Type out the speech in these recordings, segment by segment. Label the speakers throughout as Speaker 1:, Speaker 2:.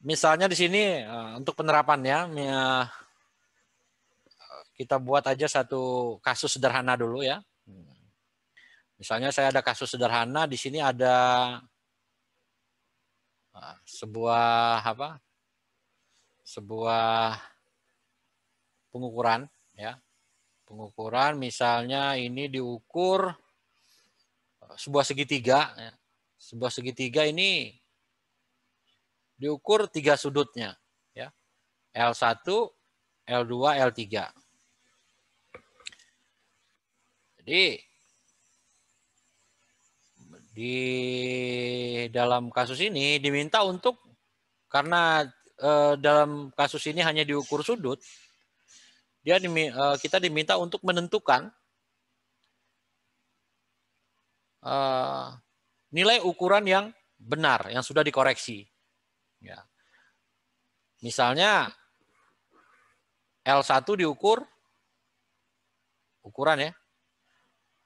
Speaker 1: misalnya di sini untuk penerapannya kita buat aja satu kasus sederhana dulu ya. Misalnya saya ada kasus sederhana di sini ada sebuah pengukuran ya. Pengukuran misalnya ini diukur sebuah segitiga ya. Sebuah segitiga ini diukur 3 sudutnya ya. L1, L2, L3. Jadi di dalam kasus ini diminta untuk karena dalam kasus ini hanya diukur sudut, kita diminta untuk menentukan nilai ukuran yang benar yang sudah dikoreksi. Ya. Misalnya L1 diukur ukuran ya.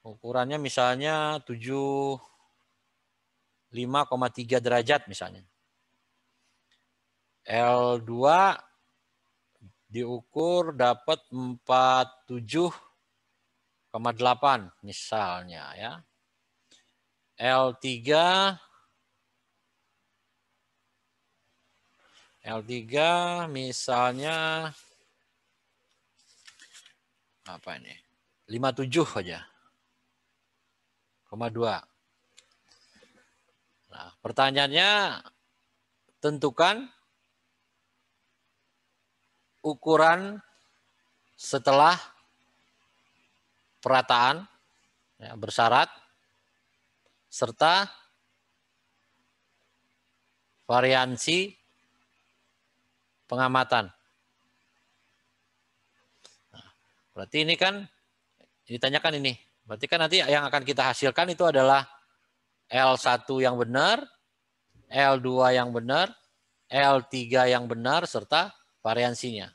Speaker 1: Ukurannya misalnya 75,3 derajat misalnya. L2 diukur dapat 47,8 misalnya ya. L3 misalnya apa ini? 57 aja. 0,2. Nah, pertanyaannya tentukan ukuran setelah perataan ya, bersyarat serta variansi pengamatan. Nah, berarti ini kan ditanyakan ini. Berarti kan nanti yang akan kita hasilkan itu adalah L1 yang benar, L2 yang benar, L3 yang benar, serta variansinya.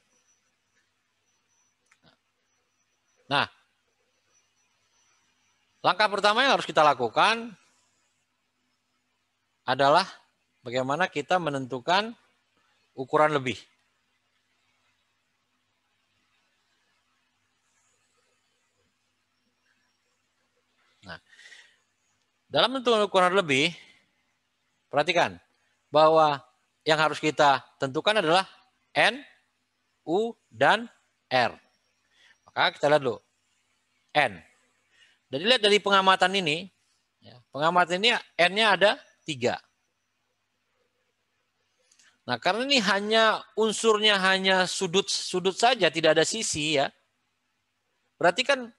Speaker 1: Nah, langkah pertama yang harus kita lakukan adalah bagaimana kita menentukan ukuran lebih. Nah, dalam menentukan ukuran lebih, perhatikan bahwa yang harus kita tentukan adalah N, U, dan R. Maka kita lihat dulu. N. Jadi lihat dari pengamatan ini, pengamatan ini N-nya ada 3. Nah, karena ini hanya unsurnya hanya sudut saja, tidak ada sisi ya. Berarti kan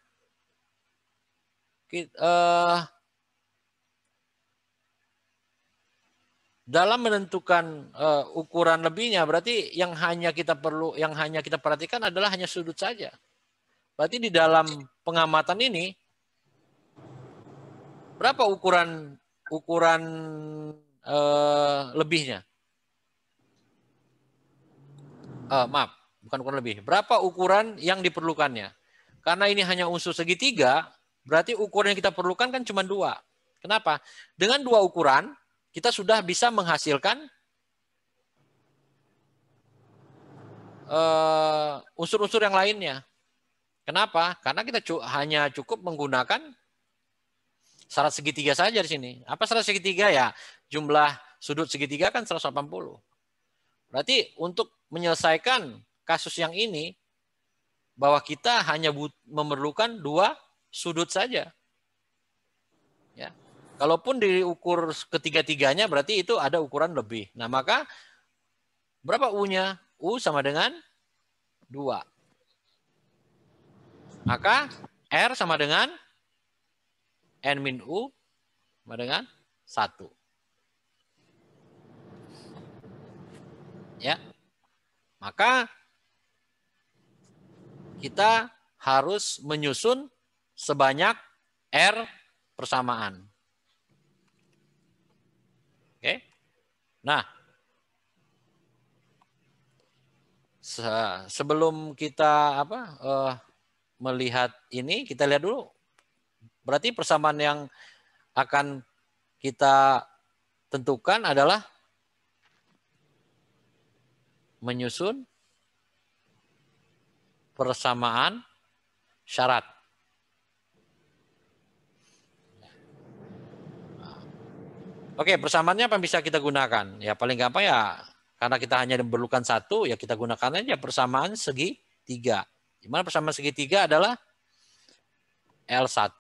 Speaker 1: dalam menentukan ukuran lebihnya, berarti yang hanya kita perhatikan adalah hanya sudut saja. Berarti di dalam pengamatan ini berapa ukuran lebihnya? Maaf, bukan ukuran lebih. Berapa ukuran yang diperlukannya? Karena ini hanya unsur segitiga, berarti ukuran yang kita perlukan kan cuma 2. Kenapa? Dengan 2 ukuran, kita sudah bisa menghasilkan unsur-unsur yang lainnya. Kenapa? Karena kita hanya cukup menggunakan syarat segitiga saja di sini. Apa syarat segitiga ya? Jumlah sudut segitiga kan 180. Berarti untuk menyelesaikan kasus yang ini, bahwa kita hanya memerlukan 2 sudut saja. Ya. Kalaupun diukur ketiga-tiganya berarti itu ada ukuran lebih. Nah, maka berapa U-nya? U sama dengan 2. Maka R sama dengan N min U sama dengan 1. Ya. Maka kita harus menyusun sebanyak R persamaan. Oke. Nah, sebelum kita melihat ini, kita lihat dulu. Berarti persamaan yang akan kita tentukan adalah menyusun persamaan syarat. Oke, persamaannya apa yang bisa kita gunakan? Ya paling gampang ya, karena kita hanya memerlukan satu, ya kita gunakan aja persamaan segitiga. Di mana persamaan segitiga adalah L1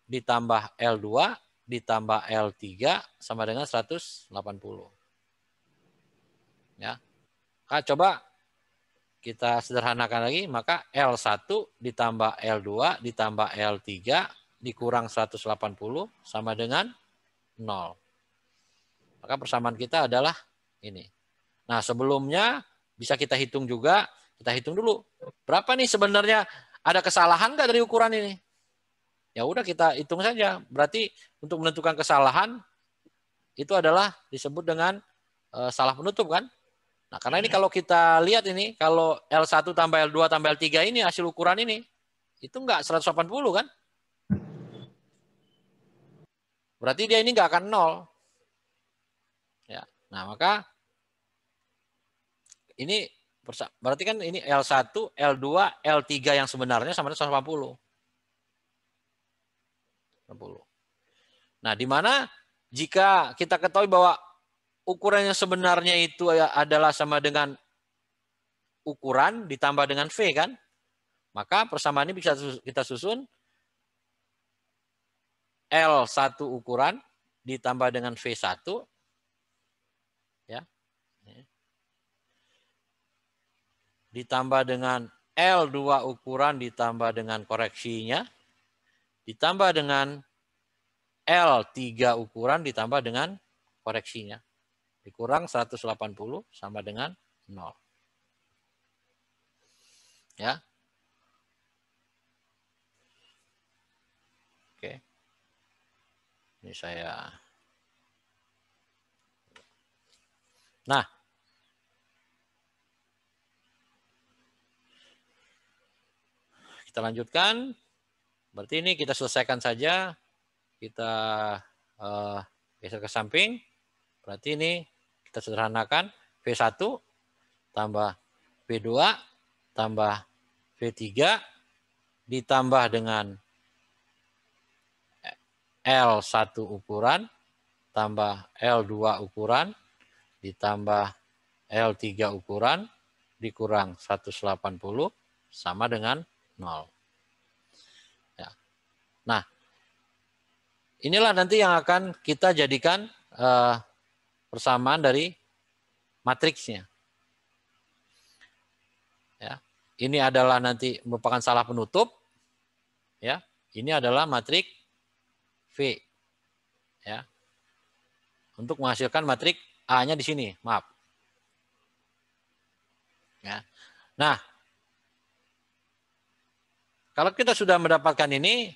Speaker 1: ditambah L2 ditambah L3 sama dengan 180. Ya. Coba kita sederhanakan lagi, maka L1 ditambah L2 ditambah L3 dikurang 180 sama dengan 0. Maka persamaan kita adalah ini. Nah, sebelumnya bisa kita hitung juga. Kita hitung dulu. Berapa nih sebenarnya, ada kesalahan nggak dari ukuran ini? Ya udah kita hitung saja. Berarti untuk menentukan kesalahan itu adalah disebut dengan salah penutup kan? Nah, karena ini kalau kita lihat ini, kalau L1 tambah L2 tambah L3 ini hasil ukuran ini, itu enggak 180 kan? Berarti dia ini enggak akan 0. Ya. Nah, maka ini berarti kan ini L1, L2, L3 yang sebenarnya sama dengan 180. Nah, di mana jika kita ketahui bahwa ukuran yang sebenarnya itu adalah sama dengan ukuran ditambah dengan V kan? Maka persamaan ini bisa kita susun L1 ukuran ditambah dengan V1 ya. Ditambah dengan L2 ukuran ditambah dengan koreksinya ditambah dengan L3 ukuran ditambah dengan koreksinya dikurang 180 sama dengan 0. Ya. Oke. Ini saya. Nah, kita lanjutkan. Berarti ini kita selesaikan saja. Kita geser ke samping. Berarti ini kita sederhanakan. V1 tambah V2 tambah V3 ditambah dengan L1 ukuran tambah L2 ukuran ditambah L3 ukuran dikurang 180 sama dengan 0. Ya. Nah, inilah nanti yang akan kita jadikan persamaan dari matriksnya. Ya. Ini adalah nanti merupakan salah penutup. Ya. Ini adalah matrik V. Ya. Untuk menghasilkan matrik A-nya di sini, maaf. Ya. Nah, kalau kita sudah mendapatkan ini,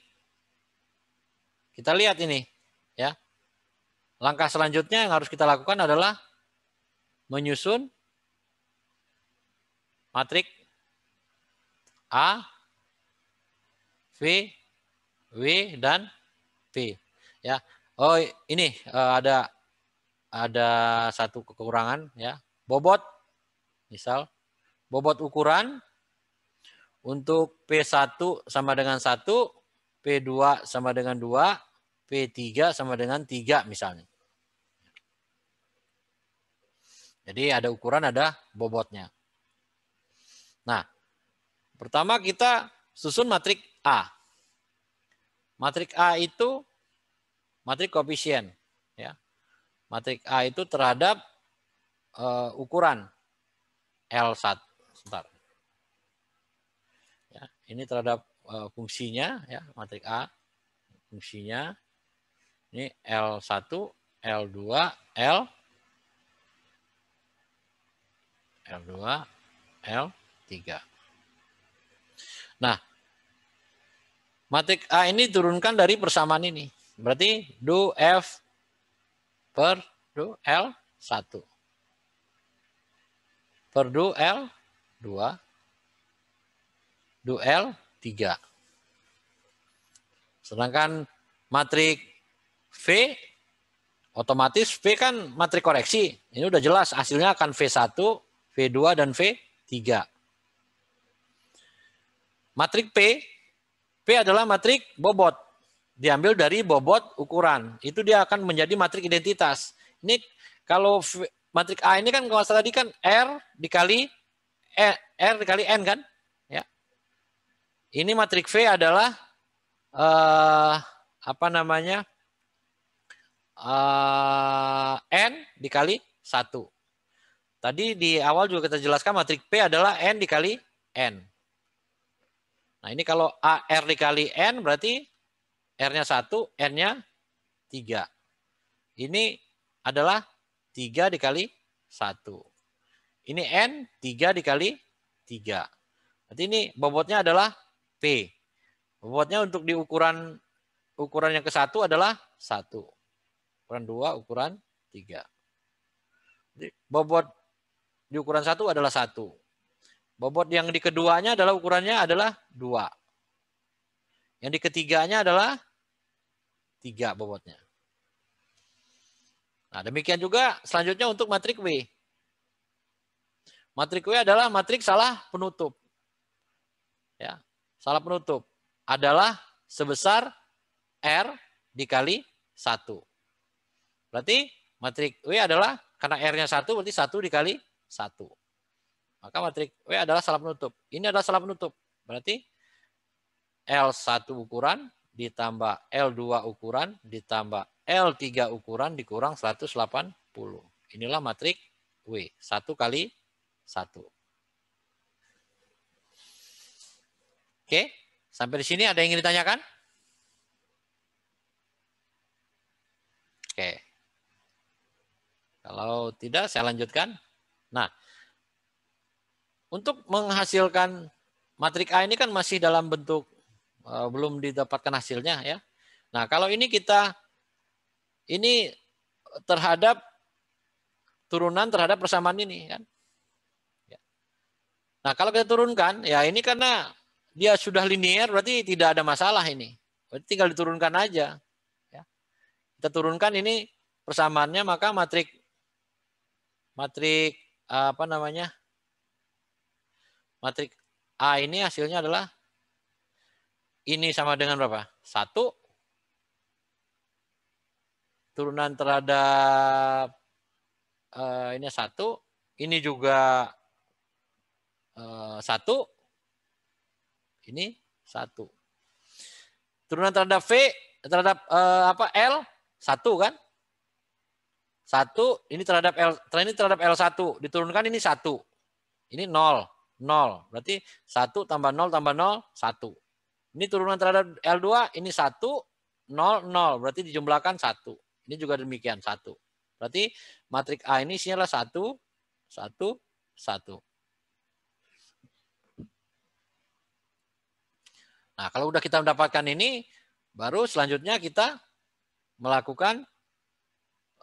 Speaker 1: kita lihat ini, ya. Langkah selanjutnya yang harus kita lakukan adalah menyusun matrik A, V, W, dan P. Ya. Oh, ini ada satu kekurangan ya. Bobot misal bobot ukuran untuk P1 sama dengan 1, P2 sama dengan 2, P3 sama dengan 3 misalnya. Jadi ada ukuran, ada bobotnya. Nah, pertama kita susun matrik A. Matrik A itu matrik koefisien. Ya. Matrik A itu terhadap ukuran L1. Sebentar. Ya, ini terhadap fungsinya, ya, matrik A. Fungsinya ini L1, L2, L2, L3. Nah, matrik A ini turunkan dari persamaan ini. Berarti do F per do L1 per do L2 do L3. Sedangkan matrik V, otomatis V kan matrik koreksi. Ini udah jelas hasilnya akan V1 V2 dan V3. Matrik P adalah matrik bobot. Diambil dari bobot ukuran. Itu dia akan menjadi matrik identitas. Ini kalau matrik A ini kan kalau tadi kan R dikali N kan? Ya. Ini matrik V adalah apa namanya? N dikali 1. Tadi di awal juga kita jelaskan matrik P adalah N dikali N. Nah ini kalau R dikali N berarti R-nya 1, N-nya 3. Ini adalah 3 dikali 1. Ini N 3 dikali 3. Berarti ini bobotnya adalah P. Bobotnya untuk di ukuran yang ke-1 adalah 1. Ukuran 2, ukuran 3. Jadi, bobot di ukuran 1 adalah 1. Bobot yang di keduanya adalah ukurannya adalah 2. Yang di ketiganya adalah 3 bobotnya. Nah, demikian juga selanjutnya untuk matrik W. Matrik W adalah matrik salah penutup. Ya, salah penutup adalah sebesar R dikali 1. Berarti matrik W adalah, karena R-nya 1, berarti 1 dikali 1. Maka matrik W adalah salah penutup. Ini adalah salah penutup. Berarti L1 ukuran ditambah L2 ukuran ditambah L3 ukuran dikurang 180. Inilah matrik W. 1 kali 1. Oke, sampai di sini ada yang ingin ditanyakan? Oke. Kalau tidak, saya lanjutkan. Nah, untuk menghasilkan matrik A ini kan masih dalam bentuk belum didapatkan hasilnya ya. Nah, kalau ini terhadap turunan terhadap persamaan ini kan. Ya. Nah, kalau kita turunkan, ya ini karena dia sudah linear berarti tidak ada masalah ini. Berarti tinggal diturunkan aja. Ya. Kita turunkan ini persamaannya, maka matrik apa namanya? Matrik A ini hasilnya adalah ini sama dengan berapa? 1 turunan terhadap ini 1, ini juga 1, ini 1. Turunan terhadap V terhadap L 1 kan? 1 ini terhadap L1 diturunkan ini 1. Ini 0. Berarti 1 tambah 0 tambah 0 1. Ini turunan terhadap L2 ini 1 0 0. Berarti dijumlahkan 1. Ini juga demikian 1. Berarti matrik A ini isinya adalah 1 1 1. Nah, kalau udah kita mendapatkan ini, baru selanjutnya kita melakukan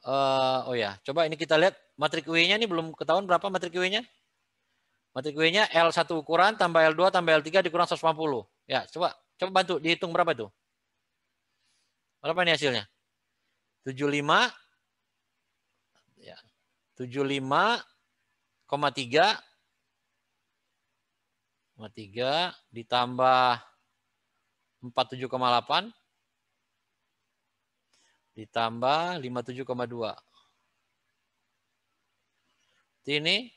Speaker 1: oh ya, coba ini kita lihat matrik W-nya ini belum ketahuan berapa matrik W-nya? Matrik W-nya L1 ukuran tambah L2 tambah L3 dikurang 180. Ya, coba bantu dihitung berapa itu? Berapa ini hasilnya? 75 ya. 75,3 ditambah 47,8 ditambah 57,2. Ini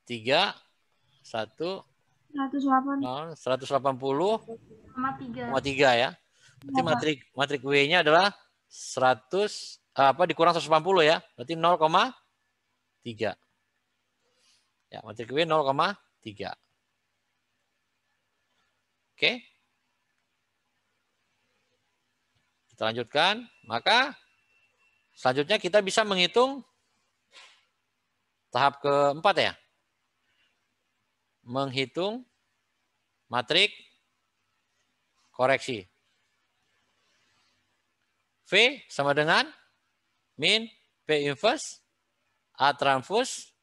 Speaker 1: 3 1 180,3 ya. Berarti matrik W-nya adalah 100 dikurang 180 ya. Berarti 0,3. Ya, matrik W 0,3. Oke. Kita lanjutkan. Maka selanjutnya kita bisa menghitung tahap keempat ya. Menghitung matrik koreksi. V sama dengan min P inverse A transpose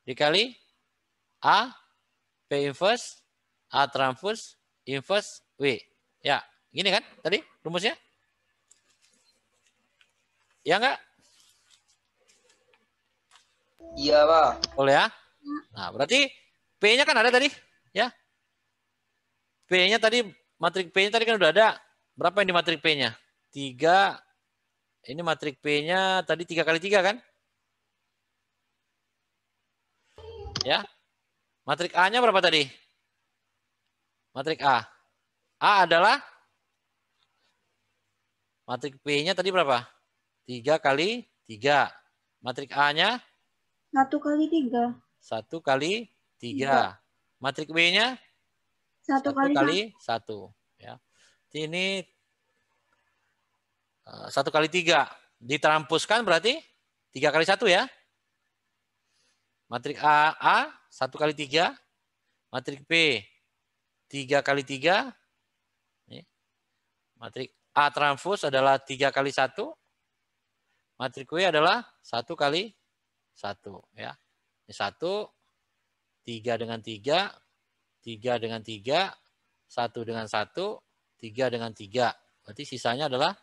Speaker 1: dikali A P inverse A transpose inverse W. Ya, gini kan tadi rumusnya? Ya enggak?
Speaker 2: Iya, Pak.
Speaker 1: Boleh ya? Nah, berarti P-nya kan ada tadi, ya. P-nya tadi, matrik P-nya tadi kan udah ada. Berapa yang di matrik P-nya? 3. Ini matrik P-nya tadi 3 kali 3 kan? Ya. Matrik A-nya berapa tadi? Matrik A. A adalah matrik P-nya tadi berapa? 3 kali 3. Matrik A-nya
Speaker 2: 1 kali 3.
Speaker 1: 1 kali 3. Matrik B-nya
Speaker 2: 1
Speaker 1: 1
Speaker 2: kali 1.
Speaker 1: kali 1. Ya. Ini 1 kali 3. Diterampuskan berarti 3 kali 1 ya. Matrik A 1 kali 3. Matrik B 3 kali 3. Matrik A transpos adalah 3 kali 1. Matrik W adalah 1 kali 1. Ya. 1, 3 dengan 3, 3 dengan 3, 1 dengan 1, 3 dengan 3. Berarti sisanya adalah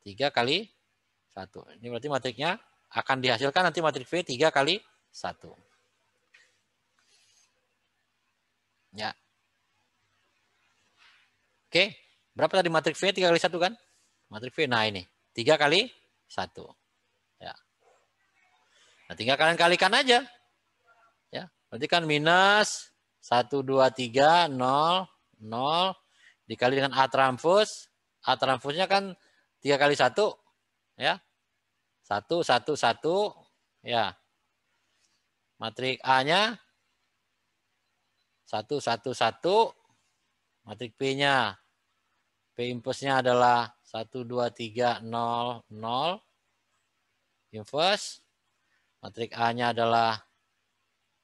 Speaker 1: 3 kali 1. Ini berarti matriknya akan dihasilkan nanti matrik V 3 kali 1. Ya. Oke. Berapa tadi matrik V 3 kali 1 kan? Matrik V, nah ini. 3 kali 1. Ya. Nah, tinggal kalian kalikan aja. Ya. Berarti kan minus 1, 2, 3, 0, 0. Dikali dengan A transpos. A transposnya kan 3 kali 1. Ya. 1, 1, 1. Ya. Matrik A-nya 1, 1, 1. Matrik P-nya. P impulsnya adalah 1, 2, 3, 0, 0. Inverse. Matrik A-nya adalah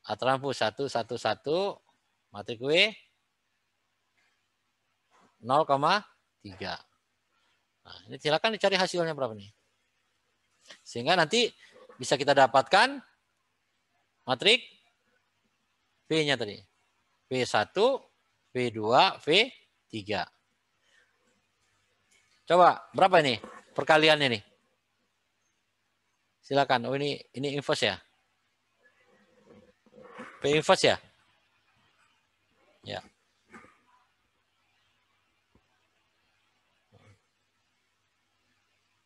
Speaker 1: A transpos 1, 1, 1. Matrik W 0,3. Nah, ini silakan dicari hasilnya berapa nih. Sehingga nanti bisa kita dapatkan matrik V-nya tadi. V1, V2, V3. Coba berapa ini perkaliannya nih? Silakan. Oh ini inverse ya. P inverse ya? Ya.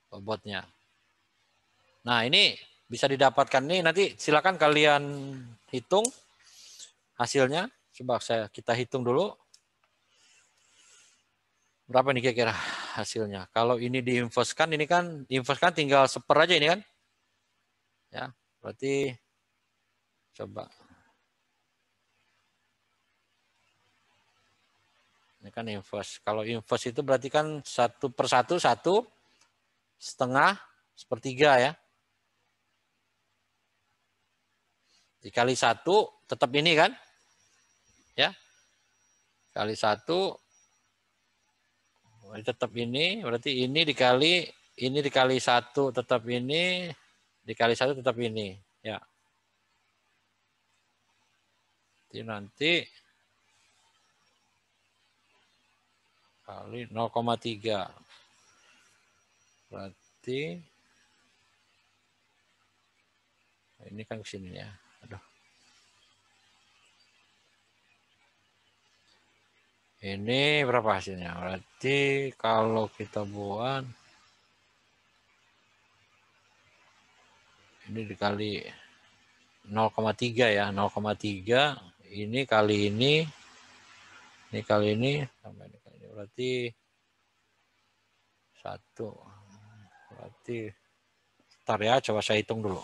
Speaker 1: Bobotnya. Nah, ini bisa didapatkan nih, nanti silakan kalian hitung hasilnya. Coba kita hitung dulu. Berapa nih kira-kira hasilnya? Kalau ini diinverskan, ini kan diinverskan tinggal seper aja ini kan? Ya, berarti coba. Ini kan inverse. Kalau inverse itu berarti kan 1/1, 1/2, 1/3 ya. Dikali 1 tetap ini kan? Ya. Kali 1 tetap ini, berarti ini dikali 1 tetap ini, dikali 1 tetap ini. Ya. Jadi nanti kali 0,3. Berarti ini kan ke sini ya. Aduh. Ini berapa hasilnya? Berarti kalau kita buat ini dikali 0,3 ya. 0,3 ini kali ini kali ini sama ini kali ini. Berarti 1. Berarti ntar ya, coba saya hitung dulu.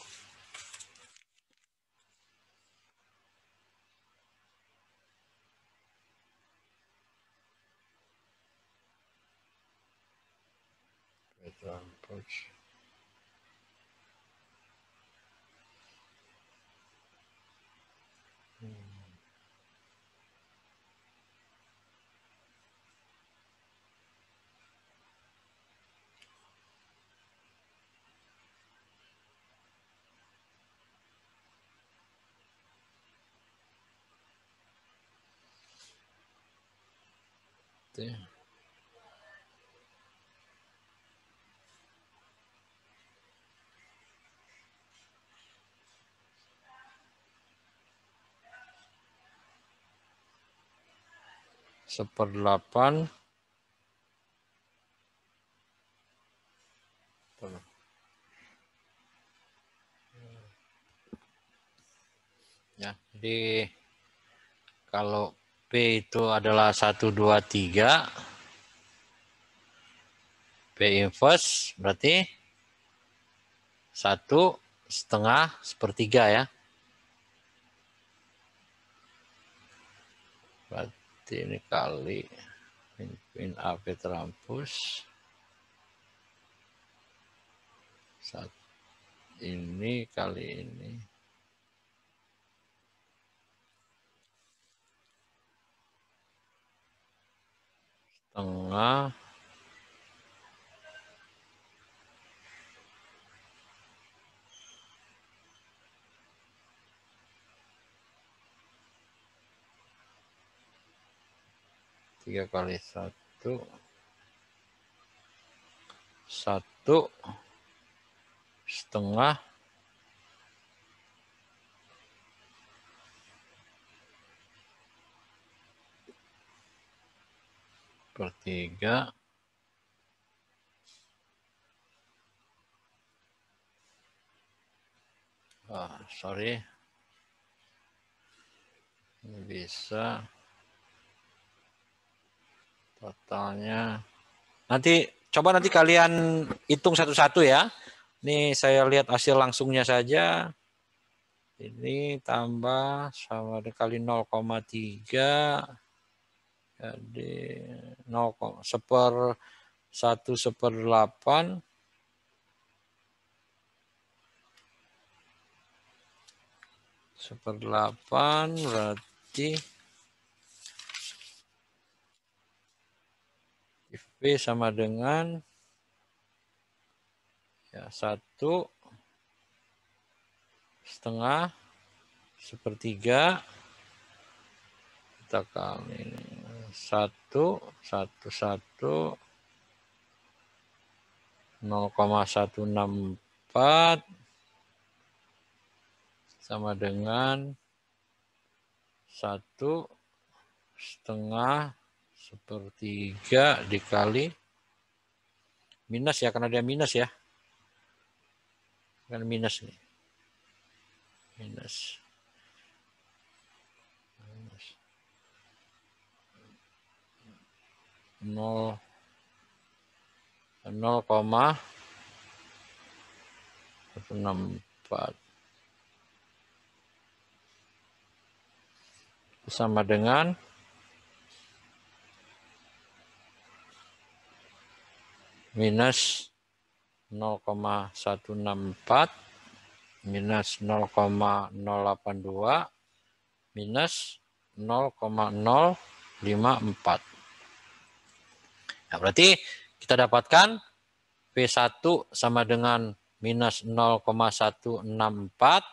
Speaker 1: Approach. 1/8 ya. Jadi kalau P itu adalah 1, 2, 3, P inverse berarti 1/2/3 ya. Berarti ini kali min AP terampus. Ini kali ini. Setengah. Tiga kali 1. 1/2 per 3. Sorry. Ini bisa. Totalnya. Nanti coba kalian hitung satu-satu ya. Ini saya lihat hasil langsungnya saja. Ini tambah sama dikali 0,3. Jadi 1/8. 1/8 berarti V sama dengan ya 1/2 1/3 kita kali 1 0,164 sama dengan 1/2/3 dikali minus ya, karena dia minus ya, kan minus nih, minus 0,164 sama dengan minus 0,164 minus 0,082 minus 0,054. Nah, berarti kita dapatkan P1 sama dengan minus 0,164,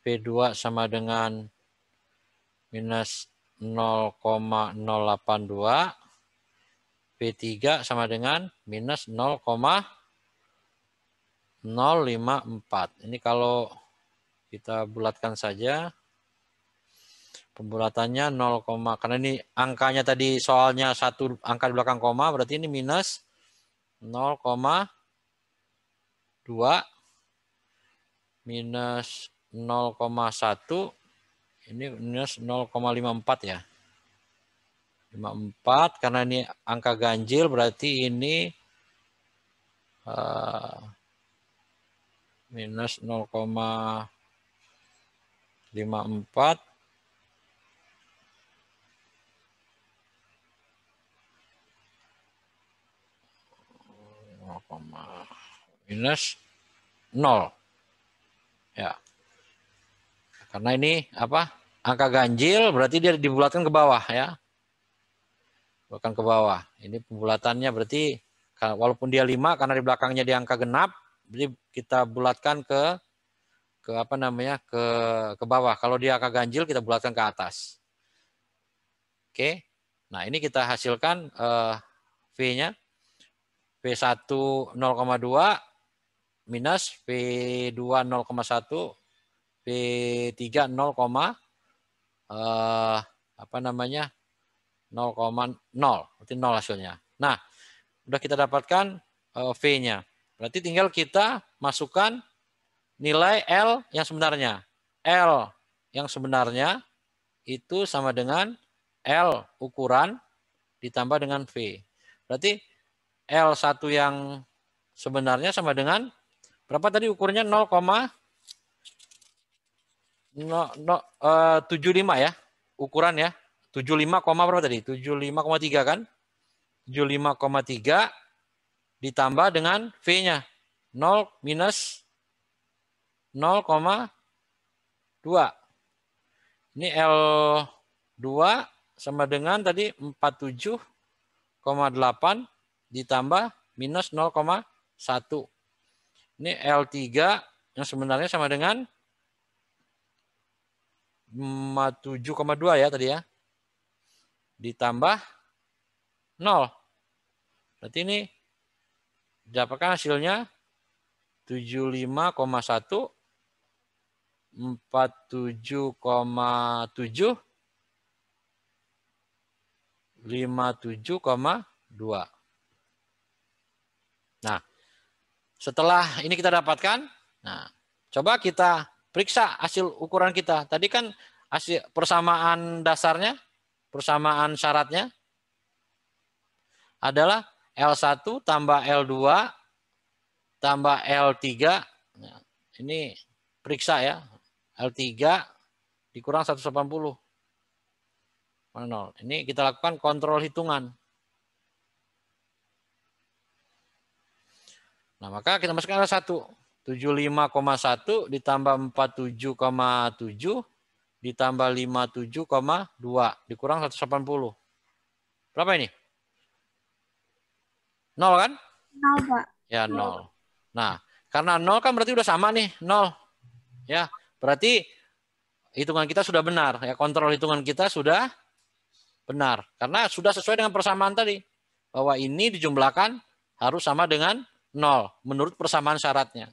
Speaker 1: P2 sama dengan minus 0,082, P3 sama dengan minus 0,054. Ini kalau kita bulatkan saja, pembulatannya 0, karena ini angkanya tadi soalnya satu angka di belakang koma, berarti ini minus 0,2 minus 0,1, ini minus 0,54 ya. 54 karena ini angka ganjil, berarti ini minus 0,54 minus 0 ya, karena ini apa, angka ganjil berarti dia dibulatkan ke bawah ya, bukan ke bawah. Ini pembulatannya berarti walaupun dia 5 karena di belakangnya dia angka genap, jadi kita bulatkan ke apa namanya, ke bawah. Kalau dia angka ganjil kita bulatkan ke atas. Oke, nah ini kita hasilkan V-nya. P1 0,2 minus P2 0,1, P3 0, apa namanya, 0,0. Berarti 0 hasilnya. Nah, udah kita dapatkan V-nya. Berarti tinggal kita masukkan nilai L yang sebenarnya. L yang sebenarnya itu sama dengan L ukuran ditambah dengan V. Berarti L1 yang sebenarnya sama dengan berapa tadi ukurnya 0,75 ya. Ukuran ya. 75, berapa tadi? 75,3 kan? 75,3 ditambah dengan V-nya. 0 minus 0,2. Ini L2 sama dengan tadi 47,8 ditambah minus 0,1. Ini L3 yang sebenarnya sama dengan 57,2 ya tadi ya. Ditambah 0. Berarti ini dapatkan hasilnya 75,1, 47,7, 57,2. Nah, setelah ini kita dapatkan, nah, coba kita periksa hasil ukuran kita. Tadi kan hasil persamaan dasarnya, persamaan syaratnya adalah L1 tambah L2 tambah L3. Nah, ini periksa ya. L3 dikurang 180. 0. Ini kita lakukan kontrol hitungan. Nah, maka kita masukkan L1. 75,1 ditambah 47,7 ditambah 57,2 dikurang 180. Berapa ini? 0 kan?
Speaker 2: 0, Pak.
Speaker 1: Ya, 0. Nah, karena 0 kan berarti udah sama nih, 0. Ya, berarti hitungan kita sudah benar. Ya, kontrol hitungan kita sudah benar. Karena sudah sesuai dengan persamaan tadi. Bahwa ini dijumlahkan harus sama dengan 0 menurut persamaan syaratnya.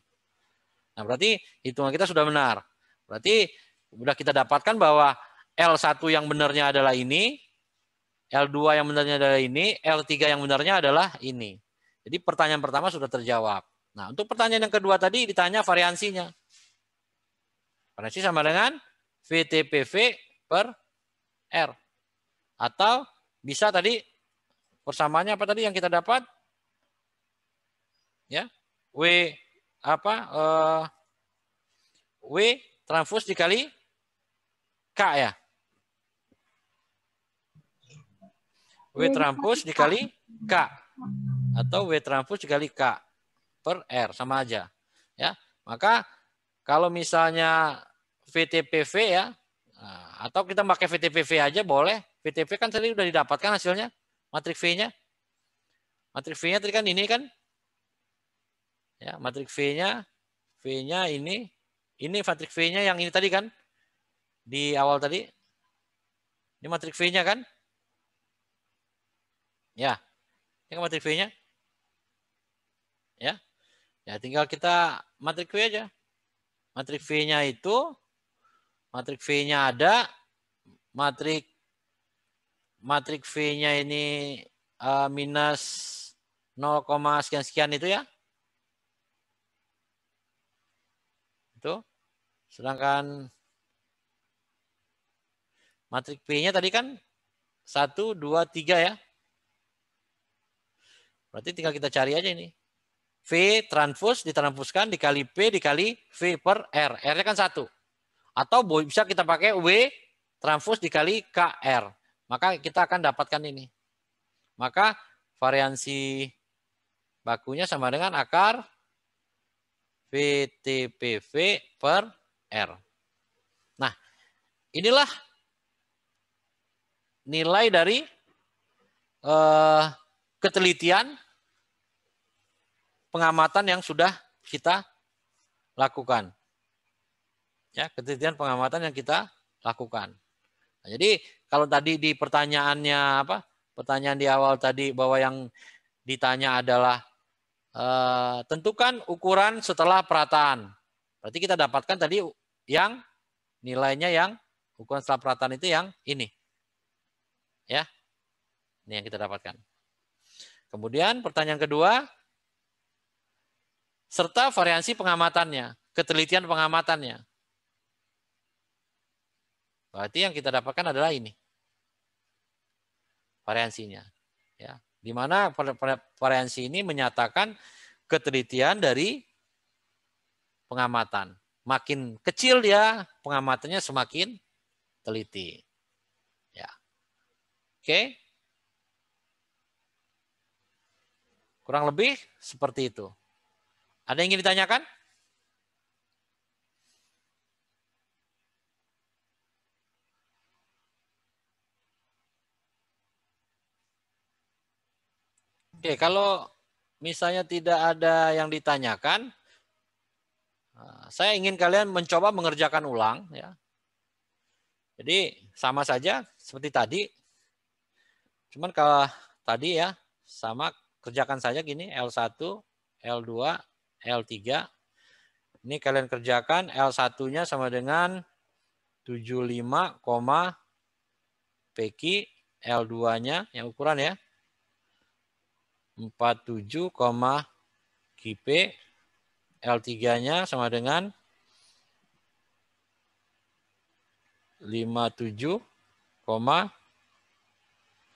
Speaker 1: Nah, berarti hitungan kita sudah benar. Berarti sudah kita dapatkan bahwa L1 yang benarnya adalah ini, L2 yang benarnya adalah ini, L3 yang benarnya adalah ini. Jadi pertanyaan pertama sudah terjawab. Nah, untuk pertanyaan yang kedua tadi ditanya variansinya. Variansi sama dengan VTPV per R. Atau bisa tadi persamaannya apa tadi yang kita dapat? Ya, W transpos dikali K ya. W transpos dikali K atau W transpos dikali K per R sama aja. Ya, maka kalau misalnya VTPV ya, atau kita pakai VTPV aja boleh. VTP kan tadi udah didapatkan hasilnya, matrik V-nya. Matrik V-nya tadi kan ini kan. Ya, matrik V-nya ini matrik V-nya yang ini tadi kan. Di awal tadi. Ini matrik V-nya kan? Ya. Ini kan matrik V-nya. Ya. Ya, tinggal kita matrik V aja. Matrik V-nya itu matrik V-nya ada, matrik V-nya ini minus 0, sekian-sekian itu ya. Itu. Sedangkan matrik P-nya tadi kan 1, 2, 3 ya. Berarti tinggal kita cari aja ini. V transpos ditranspuskan dikali P dikali V per R. R-nya kan 1. Atau bisa kita pakai W transpos dikali KR. Maka kita akan dapatkan ini. Maka variansi bakunya sama dengan akar VTPV per R. Nah, inilah nilai dari ketelitian pengamatan yang sudah kita lakukan. Ya, ketelitian pengamatan yang kita lakukan. Nah, jadi kalau tadi di pertanyaannya pertanyaan di awal tadi bahwa yang ditanya adalah tentukan ukuran setelah perataan. Berarti kita dapatkan tadi yang nilainya yang ukuran setelah perataan itu yang ini. Ya. Ini yang kita dapatkan. Kemudian pertanyaan kedua, serta variansi pengamatannya, ketelitian pengamatannya. Berarti yang kita dapatkan adalah ini. Variansinya. Ya. Di mana variansi ini menyatakan ketelitian dari pengamatan. Makin kecil dia, pengamatannya semakin teliti. Ya. Oke. Kurang lebih seperti itu. Ada yang ingin ditanyakan? Oke, kalau misalnya tidak ada yang ditanyakan, saya ingin kalian mencoba mengerjakan ulang. Ya. Jadi sama saja seperti tadi. Cuman kalau tadi ya, sama kerjakan saja gini, L1, L2, L3. Ini kalian kerjakan, L1-nya sama dengan 75, PQ, L2-nya yang ukuran ya, 47, QP, L3-nya sama dengan 57,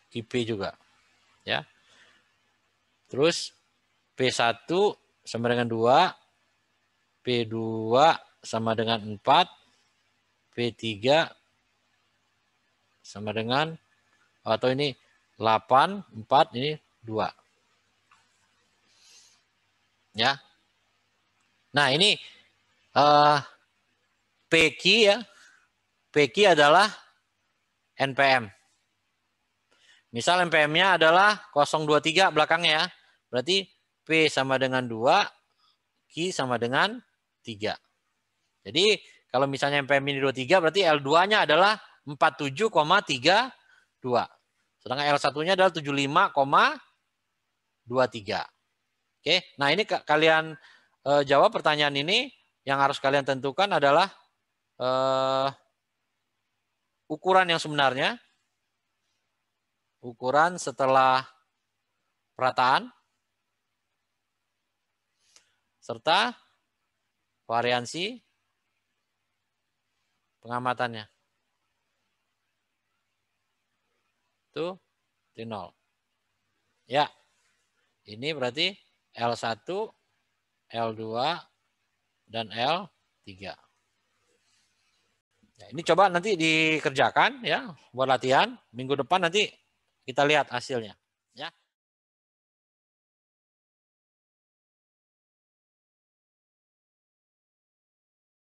Speaker 1: QP juga. Ya. Terus P1 sama dengan 2, P2 sama dengan 4, P3 sama dengan, atau ini 8, 4, ini 2. Ya. Nah ini PQ ya. PQ adalah NPM. Misal NPM-nya adalah 023 belakangnya ya. Berarti P sama dengan 2, Q sama dengan 3. Jadi kalau misalnya NPM ini 23 berarti L2-nya adalah 47,32. Sedangkan L1-nya adalah 75,23. Oke, nah ini kalian jawab pertanyaan ini. Yang harus kalian tentukan adalah ukuran yang sebenarnya. Ukuran setelah perataan. Serta variansi pengamatannya. Itu 0. Ya, ini berarti L1, L2, dan L3. Ya, ini coba nanti dikerjakan ya buat latihan. Minggu depan nanti kita lihat hasilnya. Ya.